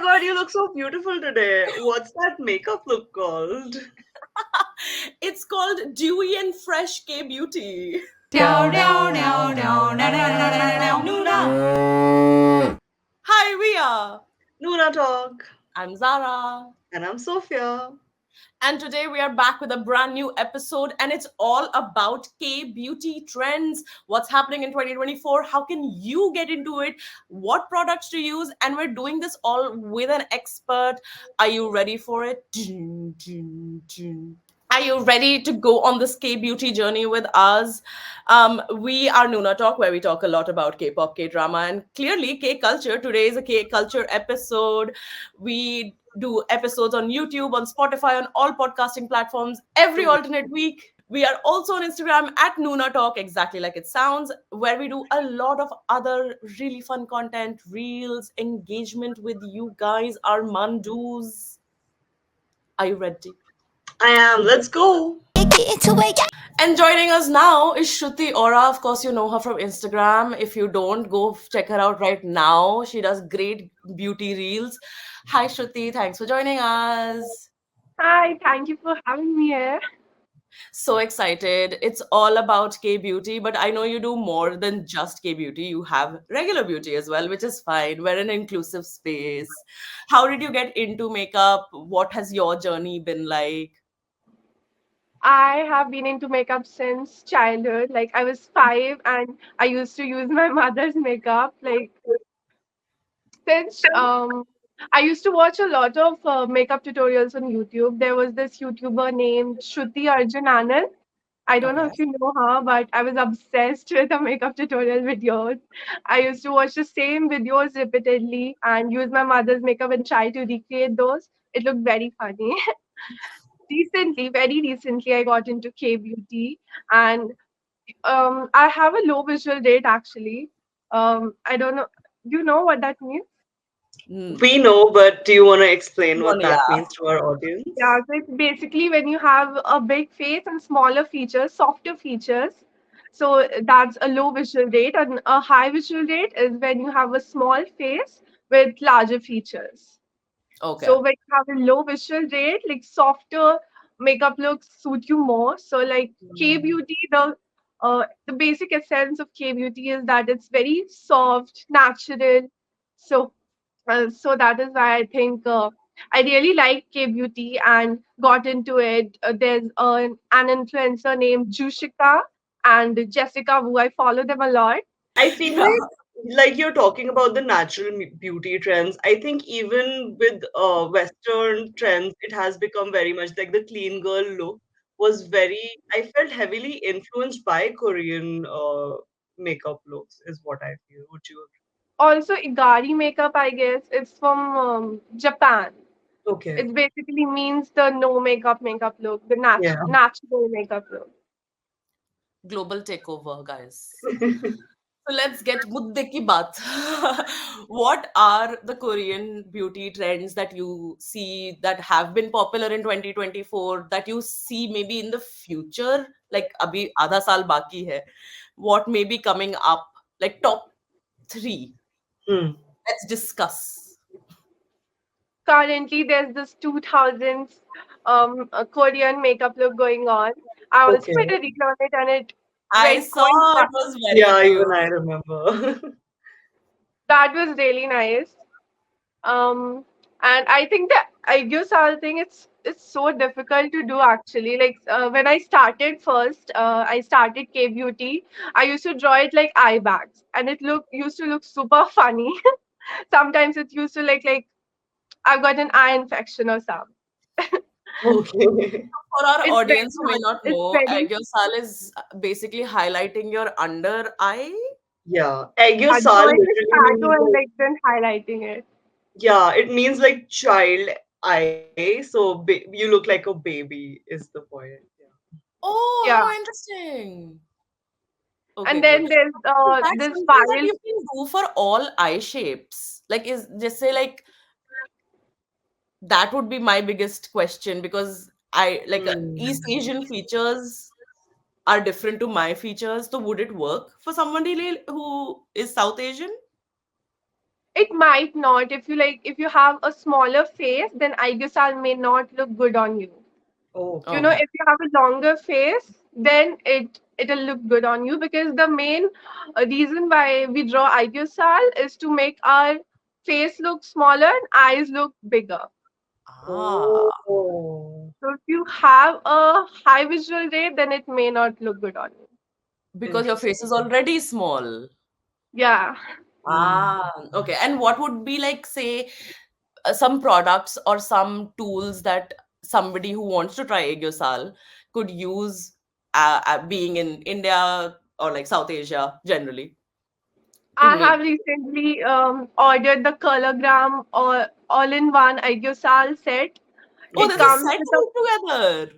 God, you look so beautiful today. What's that makeup look called? It's called Dewy and Fresh K Beauty. Hi, we are. NoonaTalk. I'm Zara. And I'm Sophia. And today we are back with a brand new episode, and it's all about K Beauty Trends. What's happening in 2024? How can you get into it? What products to use? And we're doing this all with an expert. Are you ready for it? Are you ready to go on this K beauty journey with us? We are Noona Talk, where we talk a lot about K pop, K drama, and clearly K culture. Today is a K culture episode. We do episodes on YouTube, on Spotify, on all podcasting platforms every alternate week. We are also on Instagram at Noona Talk, exactly like it sounds, where we do a lot of other really fun content, reels, engagement with you guys, our mandus. Are you ready? I am. Let's go. And joining us now is Shruti Aura. Of course, you know her from Instagram. If you don't, go check her out right now. She does great beauty reels. Hi, Shruti. Thanks for joining us. Hi, thank you for having me here. So excited. It's all about K beauty, but I know you do more than just K beauty. You have regular beauty as well, which is fine. We're an inclusive space. How did you get into makeup? What has your journey been like? I have been into makeup since childhood. Like I was 5 and I used to use my mother's makeup. Like since I used to watch a lot of makeup tutorials on YouTube. There was this YouTuber named Shruti Arjun Anand. I don't know Okay. if you know her, but I was obsessed with her makeup tutorial videos. I used to watch the same videos repeatedly and use my mother's makeup and try to recreate those. It looked very funny. Recently, very recently, I got into K beauty, and I have a low visual rate actually. I don't know. You know what that means? Mm, We know, but do you want to explain what that yeah. means to our audience? Yeah, so it's basically when you have a big face and smaller features, softer features. So that's a low visual rate, and a high visual rate is when you have a small face with larger features. Okay. So when you have a low visual rate, like softer makeup looks suit you more. So like K Mm. beauty, the basic essence of K beauty is that it's very soft, natural. So so that is why I think I really like K beauty and got into it. There's an influencer named Jushika and Jessica Wu. I follow them a lot. I feel like you're talking about the natural beauty trends. I think even with Western trends, it has become very much like the clean girl look was very. I felt heavily influenced by Korean makeup looks, is what I feel. Would you Also, Igari makeup, I guess, it's from Japan. agree? Okay. It basically means the no makeup look, the Yeah. natural makeup look. Global takeover, guys. So let's get mudde ki baat. What are the Korean beauty trends that you see that have been popular in 2024 that you see maybe in the future? Like abhi आधा साल बाकी hai. What may be coming up? Like top three. Hmm. Let's discuss. Currently, there's this 2000s Korean makeup look going on. I also Okay. made a reel on it and it I went quite saw it far. was very Yeah, cute. even I remember. That was really nice. Um, and I think the Aegyosal thing, it's so difficult to do actually. Like when I started first, I started K beauty. I used to draw it like eye bags, and it look used to look super funny. Sometimes it used to like I've got an eye infection or something. Okay. For our It's very audience who may hard. not It's know, very Aegyosal is basically highlighting your under eye. Yeah. Egg your hard sal drawing a literally shadow means and like like then highlighting it. yeah, it means like child eye. So you look like a baby is the point. Yeah. Oh, Yeah. how interesting. Okay, And good. then there's That's this something that viral. you can do for all eye shapes. Like, is just say like that would be my biggest question because I like East Hmm. Asian features are different to my features. So would it work for somebody who is South Asian? It might not. If you like, if you have a smaller face, then aegyosal may not look good on you. Oh, You know, Okay. okay. if you have a longer face, then it'll look good on you, because the main reason why we draw aegyosal is to make our face look smaller and eyes look bigger. Ah, Oh, So if you have a high visual rate, then it may not look good on you. because your face is interesting. already small. Yeah. Hmm. Ah, okay. And what would be like, say, some products or some tools that somebody who wants to try Aegyosal could use, being in India or like South Asia generally, to I make. have recently ordered the Colorgram or all-in-one aegyosal set. Oh, It there's a comes set with a, altogether.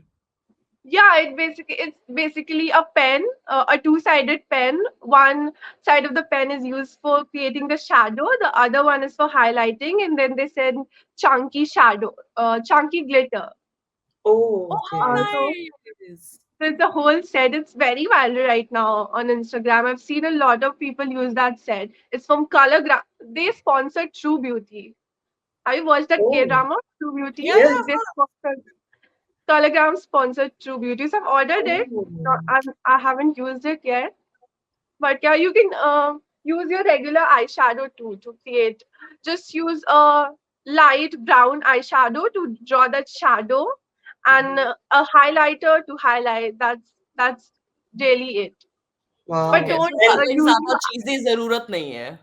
yeah, it's basically a pen, a two-sided pen. One side of the pen is used for creating the shadow, the other one is for highlighting, and then they said chunky shadow, chunky glitter. Oh, Oh, okay. So how nice. there's the whole set. It's very viral right now on Instagram. I've seen a lot of people use that set. It's from Colorgram. They sponsored True Beauty. Have you watched that K Oh, drama, True Beauty? Yeah, yes. They sponsored Colorgram sponsored True Beauty. So I've ordered it. Oh, No, I haven't used it yet. But yeah, you can use your regular eyeshadow too to create. Just use a light brown eyeshadow to draw that shadow, and mhm. a highlighter to highlight. That's really it. But okay. Wow. don't So And like use. ज़्यादा चीज़ें ज़रूरत नहीं है.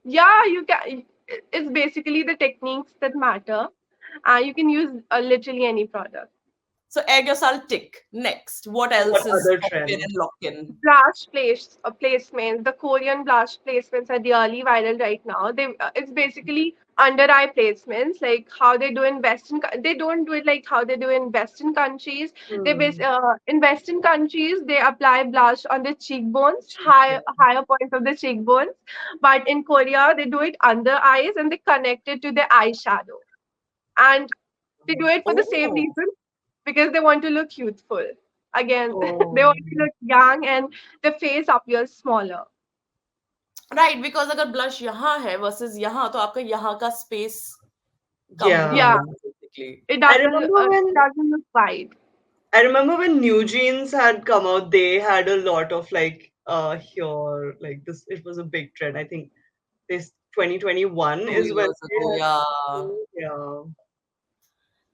Yeah, you can. It's basically the techniques that matter. You can use literally any product. So Aegyosal tick. Next, what what else is other lock in trend? and lock in? Placements. The Korean blush placements are really viral right now. It's basically under eye placements, like how they do in They don't do it like how they do in Western countries. Hmm. In Western countries they apply blush on the cheekbones, Cheaper. higher points of the cheekbones, but in Korea they do it under eyes and they connect it to the eyeshadow. And they do it for the same Oh, reason, because they want to look youthful. Again, they Oh, want to look young and the face appears smaller. right. Because अगर blush यहाँ है versus यहाँ, तो आपका यहाँ का space कम हो yeah. Yeah, गया basically. I remember it when doesn't look wide. I remember when New Jeans had come out, they had a lot of like here like this. It was a big trend. I think this 2021 Two is when years they ago, had. yeah. Yeah,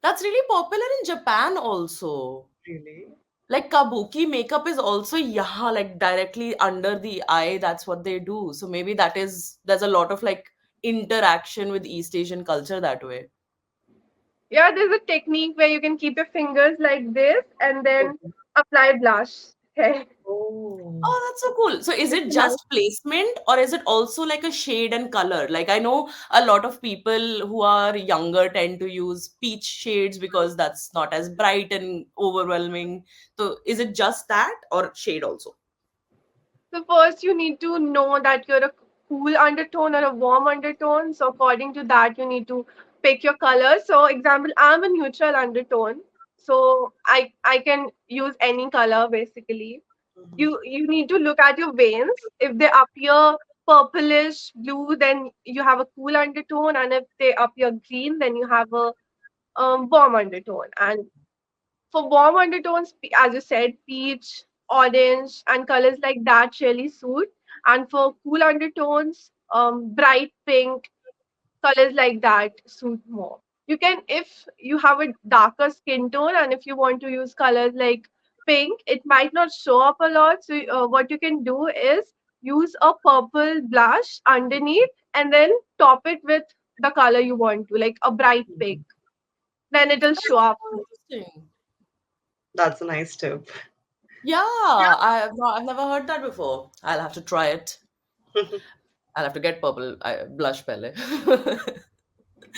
That's really popular in Japan also. really. Like kabuki makeup is also yaha, like directly under the eye. That's what they do. So maybe there's a lot of like interaction with East Asian culture that way. Yeah, there's a technique where you can keep your fingers like this and then Okay. apply blush. Okay. Oh, Oh, that's so cool. So is It's it nice. just placement or is it also like a shade and color? Like I know a lot of people who are younger tend to use peach shades because that's not as bright and overwhelming. So is it just that or shade also? So first you need to know that you're a cool undertone or a warm undertone. So according to that, you need to pick your color. So example, I'm a neutral undertone. So I can use any color basically. mhm. You need to look at your veins. If they appear purplish blue, then you have a cool undertone, and if they appear green, then you have a warm undertone. And for warm undertones, as you said, peach, orange, and colors like that really suit. And for cool undertones, bright pink, colors like that suit more. You can, if you have a darker skin tone and if you want to use colors like pink, it might not show up a lot. So, what you can do is use a purple blush underneath and then top it with the color you want to, like a bright pink. Then it'll show up. Oh, interesting. That's a nice tip. Yeah, I've never heard that before. I'll have to try it. I'll have to get purple blush pehle.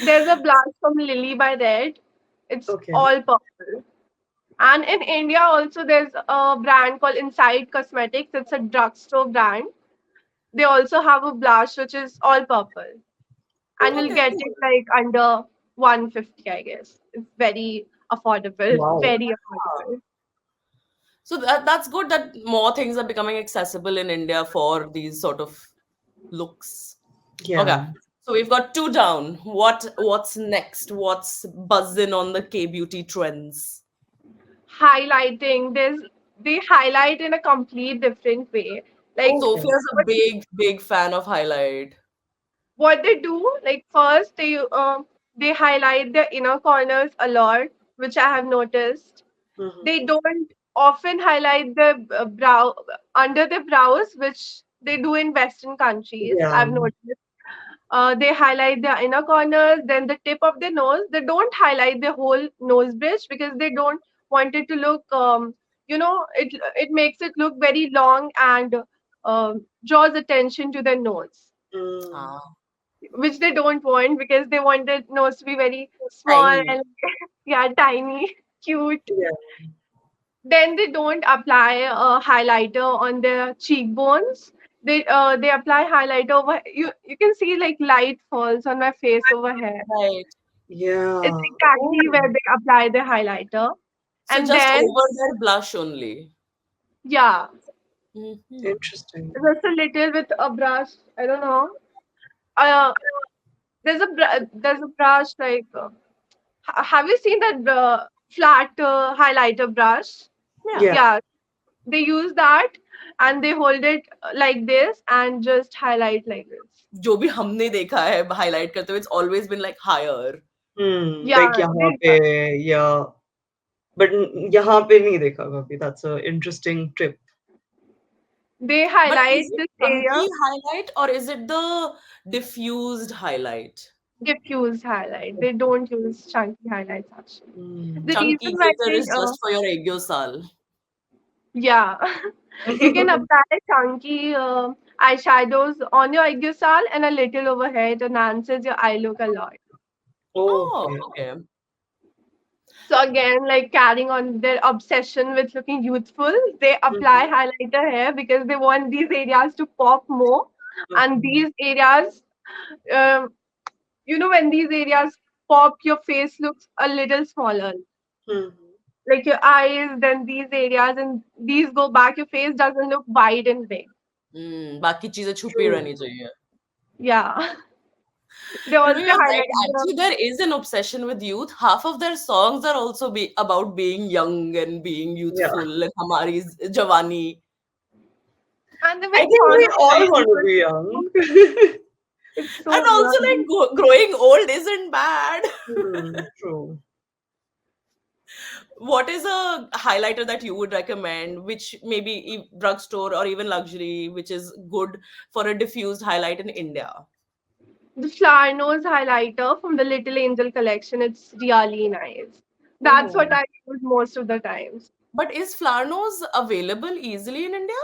There's a blush from Lily by Red. It's Okay. all purple. And in India also there's a brand called Inside Cosmetics. It's a drugstore brand. They also have a blush which is all purple. And you'll Okay, get cool. it like under 150, I guess. It's very affordable. Wow. Very affordable. So that's good that more things are becoming accessible in India for these sort of looks. Okay. Yeah. So we've got two down. What's next? What's buzzing on the K beauty trends? Highlighting. They highlight in a complete different way. Like Okay. Sophia's a what big fan of highlight. what they do, like first they highlight the inner corners a lot, which I have noticed. They Mm-hmm. don't often highlight the brow under the brows, which they do in Western countries. Yeah. I've noticed. They highlight the inner corners, then the tip of the nose. They don't highlight the whole nose bridge because they don't want it to look, it makes it look very long and draws attention to the nose, Mm. Ah, which they don't want because they want the nose to be very small tiny. and yeah, tiny, cute. Yeah. Then they don't apply a highlighter on their cheekbones. They apply highlighter over. You can see like light falls on my face over here. Right. It's Yeah. exactly Oh, where they apply the highlighter. So And just then over their blush only. yeah, Hmm. interesting. just a little with a brush. I don't know. Uh, there's a brush like. Have you seen that flat highlighter brush? Yeah. Yeah. Yeah, they use that and they hold it like this and just highlight like this. जो भी हमने देखा है highlight करते हुए, it's always been like higher. Yeah, Like यहाँ they पे या but यहाँ पे नहीं देखा कभी. That's a interesting tip. they But is highlight it this area, chunky highlight or is it the diffused highlight? diffuse highlight. They don't use chunky highlights actually. The Mm. reason Chunky why glitter they is just for your aegyosal. yeah, you can apply chunky eyeshadows on your aegyosal and a little over here. It enhances your eye look a lot. Oh, Okay. okay. So again, like carrying on their obsession with looking youthful, they apply Mhm. highlighter here because they want these areas to pop more, and Okay. these areas, um, when these areas pop, your face looks a little smaller. Mhm. Like your eyes, then these areas, and these go back. Your face doesn't look wide and big. बाकी चीजें छुपी True. रहनी चाहिए. Yeah, they You know, also you're right. highlight the Actually, there is an obsession with youth. Half of their songs are also about being young and being Yeah. youthful and Hamari Javani. and the I way think songs we are all want to beautiful. be young. It's And so also, annoying. like, growing old isn't bad. True. What is a highlighter that you would recommend, which maybe drugstore or even luxury, which is good for a diffused highlight in India? The flower nose highlighter from the Little Angel collection. It's really nice. That's Oh. what I use most of the times. But is Flarnos available easily in India?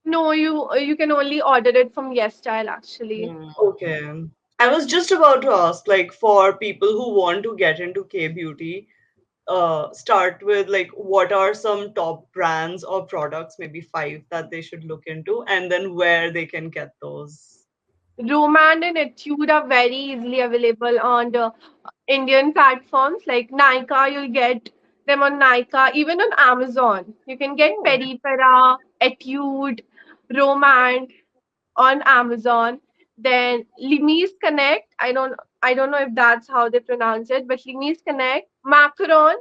No, you can only order it from Yes Style actually. Hmm. Okay. I was just about to ask, like, for people who want to get into K beauty, start with like what are some top brands or products, maybe five that they should look into, and then where they can get those. Romand and Etude are very easily available on the Indian platforms like Nykaa. You'll get them on Nykaa, even on Amazon. You can get Oh. Peripera, Etude, Romand on Amazon. Then Limis Connect. I don't know if that's how they pronounce it, but Limis Connect. Macron.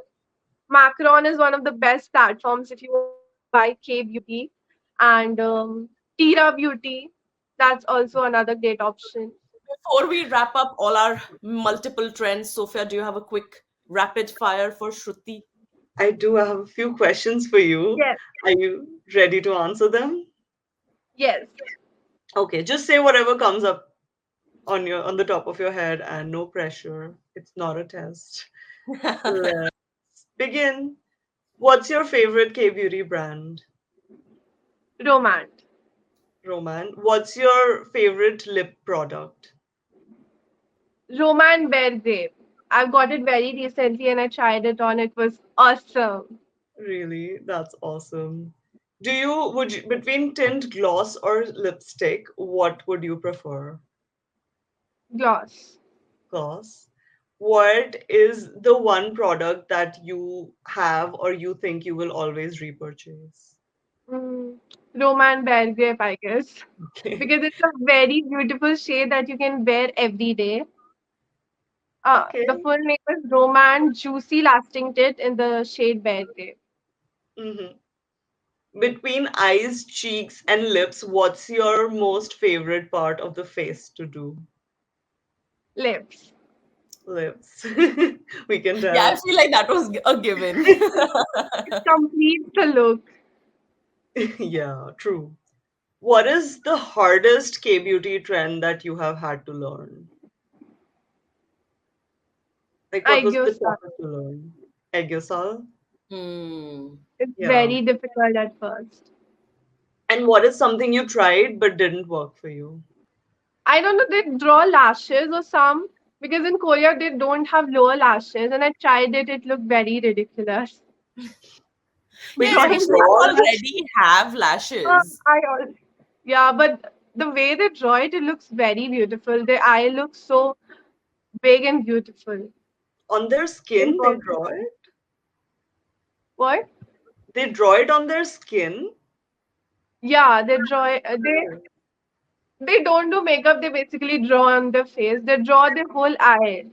Macron is one of the best platforms if you want to buy K beauty. And Tira Beauty. That's also another great option. Before we wrap up all our multiple trends, Sophia, do you have a quick rapid fire for Shruti? I do have a few questions for you. Yes, Are you ready to answer them? yes. Okay, just say whatever comes up on the top of your head and no pressure. It's not a test. Let's begin. What's your favorite K beauty brand? Romand. Roman. What's your favorite lip product? Romand Bear Grape. I've got it very recently and I tried it on. It was awesome. Really? That's awesome. Would you, between tint gloss or lipstick, what would you prefer? Gloss. Gloss. What is the one product that you have or you think you will always repurchase? Mm. Roman Bear Grape, I guess, Okay. because it's a very beautiful shade that you can wear every day. Okay. The full name is Roman Juicy Lasting Tit in the shade Bear Grape. Hmm. Between eyes, cheeks, and lips, what's your most favorite part of the face to do? Lips. Lips. We can Yeah, I tell. feel like that was a given. It completes the look. Yeah, true. What is the hardest K beauty trend that you have had to learn? Like, what I was the guess toughest to learn? Aegyosal? Hmm. it's Yeah. very difficult at first. And what is something you tried but didn't work for you? I don't know, they draw lashes or some, because in Korea they don't have lower lashes, and I tried it, it looked very ridiculous. Yeah, Wait, they Drawing especially if draw you lower lashes. already have lashes. I al- yeah, but the way they draw it, it looks very beautiful. The eye looks so big and beautiful on their in skin, they draw person. it? What? They draw it on their skin? Yeah, they draw it, Oh. they don't do makeup. They basically draw on the face. They draw the whole eye.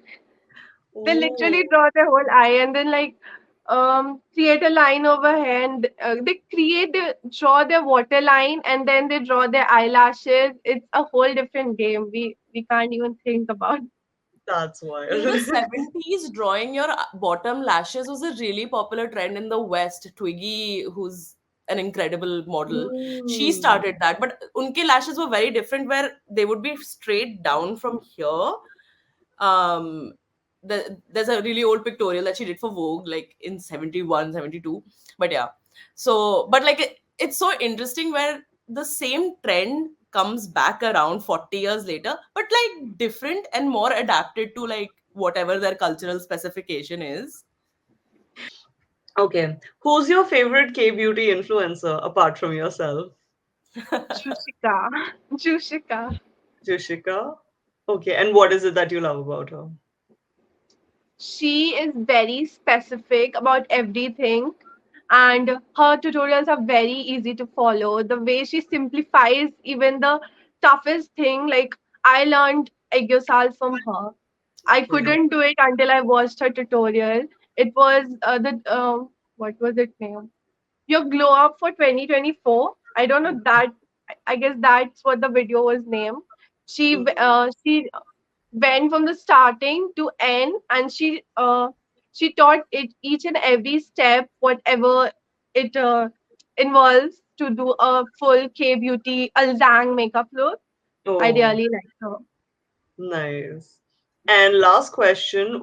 They literally Oh, draw the whole eye and then like create a line over here and they draw their waterline and then they draw their eyelashes. It's a whole different game. We can't even think about. that's In the wild. 70s, drawing your bottom lashes was a really popular trend in the West. Twiggy, who's an incredible model, she Mm, started that. But unke lashes were very different, where they would be straight down from here. Um, there's a really old pictorial that she did for Vogue, like in 71, 72. But yeah. So, but like it's so interesting where the same trend comes back around 40 years later, but like different and more adapted to like whatever their cultural specification is. okay. Who's your favorite K beauty influencer apart from yourself? Jushika. Jushika. Jishika? Okay, and what is it that you love about her? She is very specific about everything, and her tutorials are very easy to follow. The way she simplifies even the toughest thing, like I learned Egyosal from her. I Mhm. couldn't do it until I watched her tutorial. It was the what was it name? Your glow up for 2024. I don't know that. I guess that's what the video was named. Mhm. She went from the starting to end, and she taught it each and every step, whatever it involves to do a full K beauty, a Zang makeup look. I Oh, really like her. nice. And last question,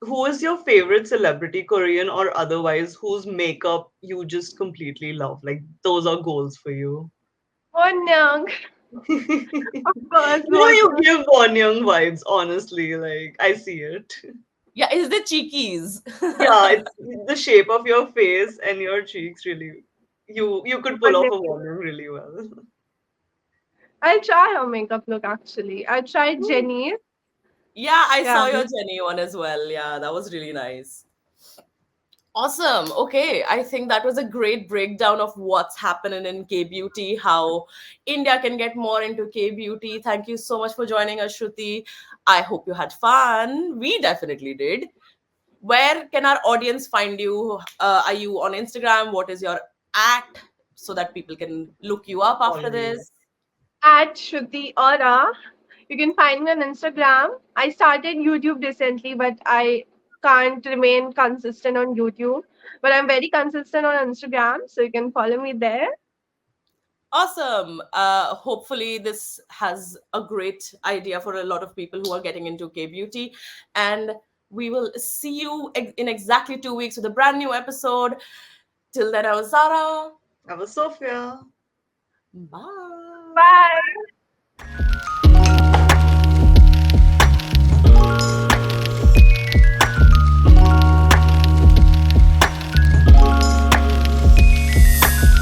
who is your favorite celebrity, Korean or otherwise, whose makeup you just completely love? Like those are goals for you. Wonyang, You of course, know, you Wonyang. give Wonyang vibes, honestly. Like, I see it. Yeah, is the cheekies. Yeah, it's the shape of your face and your cheeks really. You could pull off a Wonyang really well. I'll try her makeup look actually. I tried Jenny's. Yeah, I Yeah. saw your Jenny one as well. Yeah, that was really nice. Awesome. Okay. I think that was a great breakdown of what's happening in K beauty, how India can get more into K beauty. Thank you so much for joining us, Shruti. I hope you had fun. We definitely did. Where can our audience find you? Are you on Instagram? What is your at so that people can look you up after Follow you. this? At Shruti Aura. You can find me on Instagram. I started YouTube recently, but I can't remain consistent on YouTube. But I'm very consistent on Instagram, so you can follow me there. Awesome. Hopefully, this has a great idea for a lot of people who are getting into K beauty. And we will see you in exactly 2 weeks with a brand new episode. Till then, I was Zara. Have a Sophia. Bye. Bye.